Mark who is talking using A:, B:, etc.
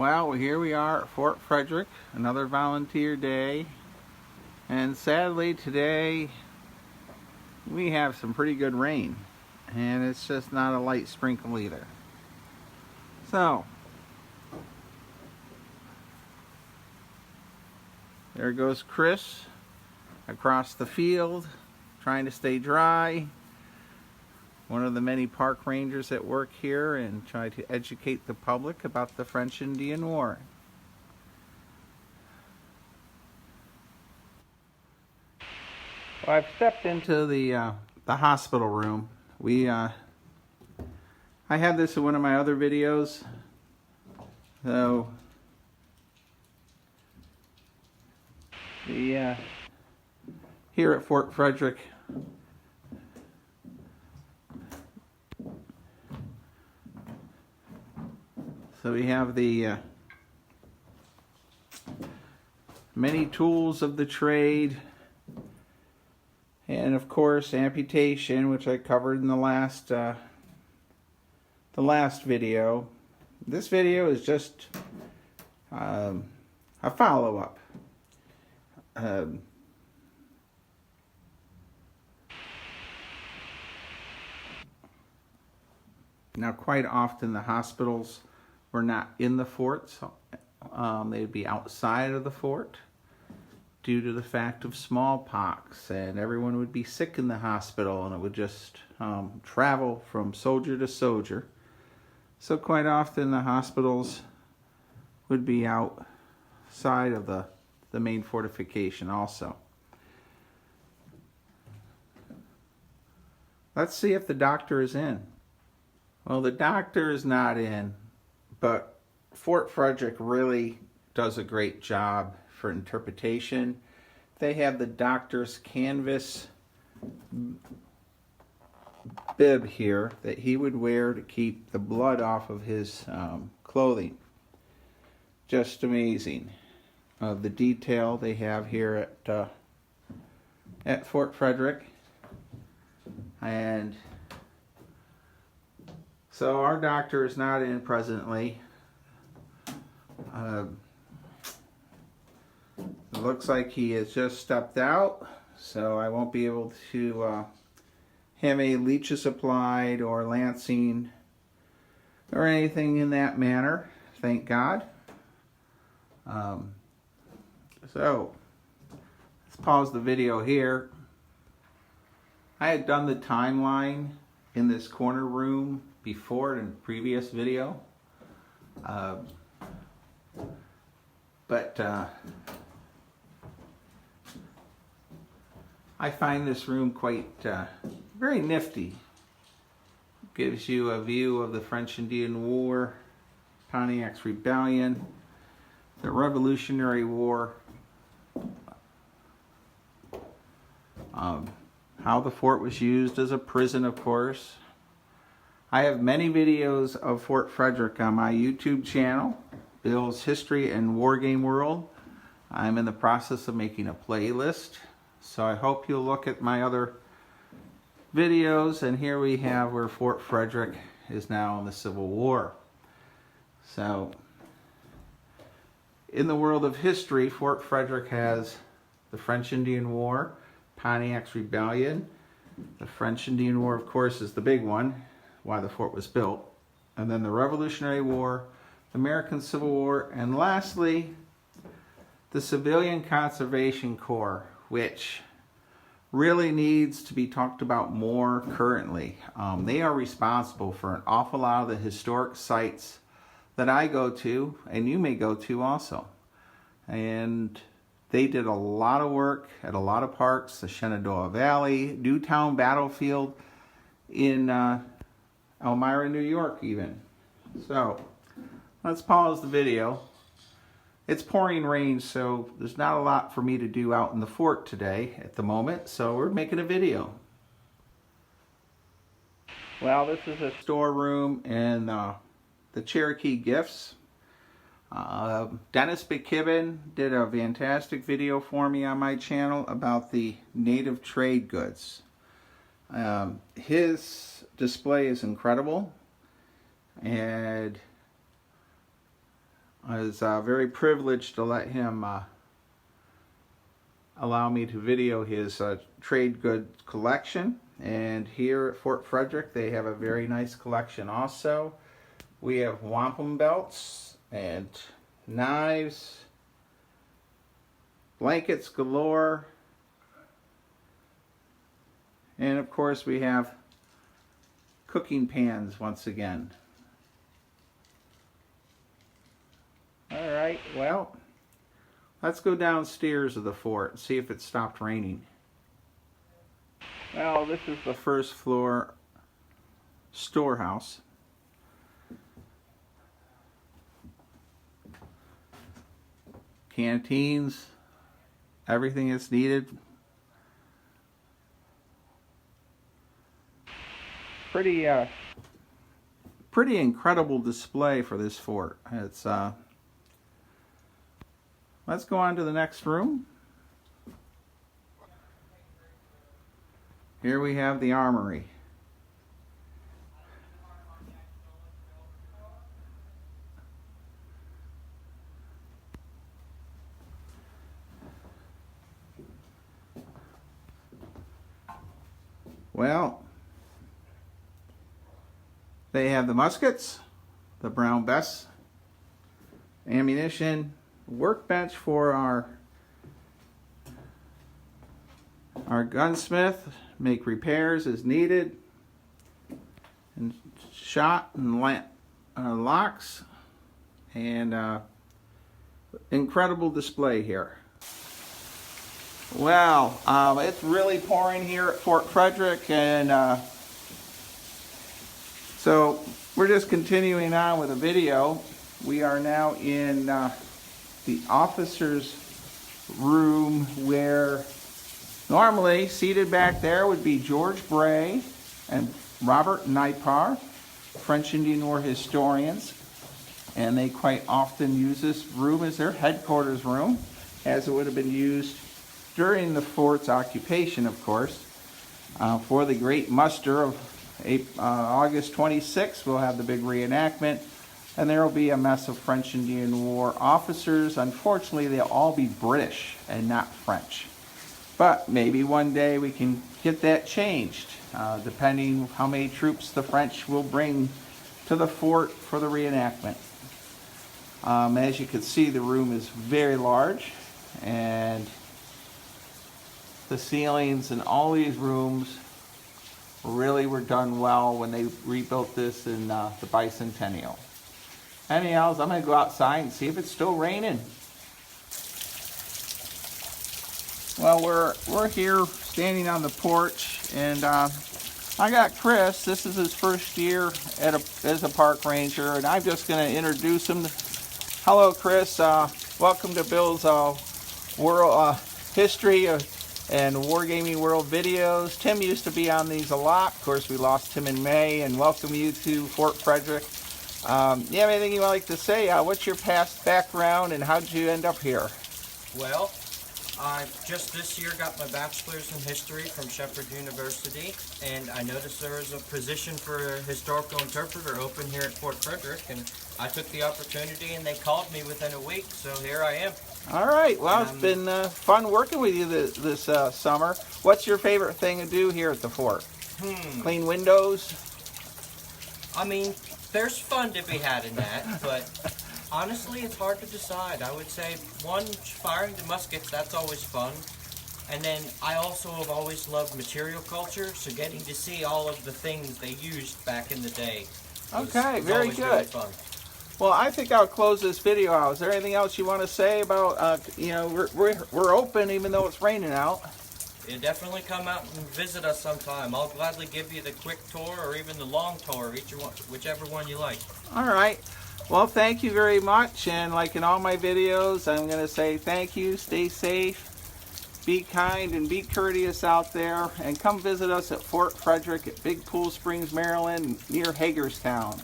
A: Well, here we are at Fort Frederick, another volunteer day, and sadly today we have some pretty good rain, and it's just not a light sprinkle either. So, there goes Chris across the field trying to stay dry. One of the many park rangers that work here and try to educate the public about the French Indian War. Well, I've stepped into the hospital room. I had this in one of my other videos. So here at Fort Frederick, so we have the many tools of the trade, and of course amputation, which I covered in the last video. This video is just a follow-up. Now, quite often the hospitals were not in the forts. They'd be outside of the fort due to the fact of smallpox, and everyone would be sick in the hospital, and it would just travel from soldier to soldier. So quite often the hospitals would be outside of the main fortification also. Let's see if the doctor is in. Well, the doctor is not in, but Fort Frederick really does a great job for interpretation. They have the doctor's canvas bib here that he would wear to keep the blood off of his clothing. Just amazing. The detail they have here at Fort Frederick. And so our doctor is not in presently. It looks like he has just stepped out, so I won't be able to have any leeches applied or lancing or anything in that manner, thank God. So let's pause the video here. I had done the timeline in this corner room before in a previous video, but I find this room quite very nifty. Gives you a view of the French Indian War, Pontiac's Rebellion, the Revolutionary War, how the fort was used as a prison, of course. I have many videos of Fort Frederick on my YouTube channel, Bill's History and Wargame World. I'm in the process of making a playlist, so I hope you'll look at my other videos. And here we have where Fort Frederick is now in the Civil War. So, in the world of history, Fort Frederick has the French Indian War, Pontiac's Rebellion. The French Indian War, of course, is the big one, why the fort was built. And then the Revolutionary War, the American Civil War, and lastly, the Civilian Conservation Corps, which really needs to be talked about more currently. They are responsible for an awful lot of the historic sites that I go to, and you may go to also. And they did a lot of work at a lot of parks, the Shenandoah Valley, Newtown Battlefield in Elmira, New York even. So, let's pause the video. It's pouring rain, so there's not a lot for me to do out in the fort today at the moment, so we're making a video. Well, this is a storeroom in the Cherokee Gifts. Dennis McKibben did a fantastic video for me on my channel about the native trade goods. His display is incredible, and I was very privileged to let him allow me to video his trade goods collection. And here at Fort Frederick, they have a very nice collection also. We have wampum belts and knives, blankets galore, and of course we have cooking pans once again. Alright, well, let's go downstairs of the fort and see if it stopped raining. Well, this is the first floor storehouse. Canteens, everything that's needed. Pretty incredible display for this fort. It's let's go on to the next room. Here we have the armory. Well, they have the muskets, the brown bess, ammunition, workbench for our gunsmith, make repairs as needed, and shot and locks, and incredible display here. Well, it's really pouring here at Fort Frederick, and so we're just continuing on with a video. We are now in the officers' room, where normally seated back there would be George Bray and Robert Nipar, French Indian War historians, and they quite often use this room as their headquarters room, as it would have been used during the fort's occupation, of course. For the great muster of August 26th, we'll have the big reenactment, and there will be a mess of French Indian War officers. Unfortunately, they'll all be British and not French. But maybe one day we can get that changed, depending how many troops the French will bring to the fort for the reenactment. As you can see, the room is very large, and the ceilings in all these rooms really were done well when they rebuilt this in the bicentennial. Anyhow, I'm going to go outside and see if it's still raining. Well, we're here standing on the porch, and I got Chris. This is his first year as a park ranger, and I'm just going to introduce him. Hello, Chris. Welcome to Bill's World History and Wargaming World videos. Tim used to be on these a lot. Of course, we lost Tim in May, and welcome you to Fort Frederick. You have anything you would like to say? What's your past background, and how did you end up here?
B: Well, I just this year got my bachelor's in history from Shepherd University, and I noticed there was a position for a historical interpreter open here at Fort Frederick, and I took the opportunity, and they called me within a week, so here I am.
A: All right. Well, it's been fun working with you this summer. What's your favorite thing to do here at the fort? Clean windows?
B: I mean, there's fun to be had in that, but honestly, it's hard to decide. I would say, one, firing the muskets, that's always fun. And then I also have always loved material culture, so getting to see all of the things they used back in the day
A: Okay, very good.
B: really fun.
A: Well, I think I'll close this video out. Is there anything else you want to say about, we're open even though it's raining out?
B: You definitely come out and visit us sometime. I'll gladly give you the quick tour or even the long tour, whichever one you like.
A: All right. Well, thank you very much. And like in all my videos, I'm going to say thank you, stay safe, be kind, and be courteous out there. And come visit us at Fort Frederick at Big Pool Springs, Maryland, near Hagerstown.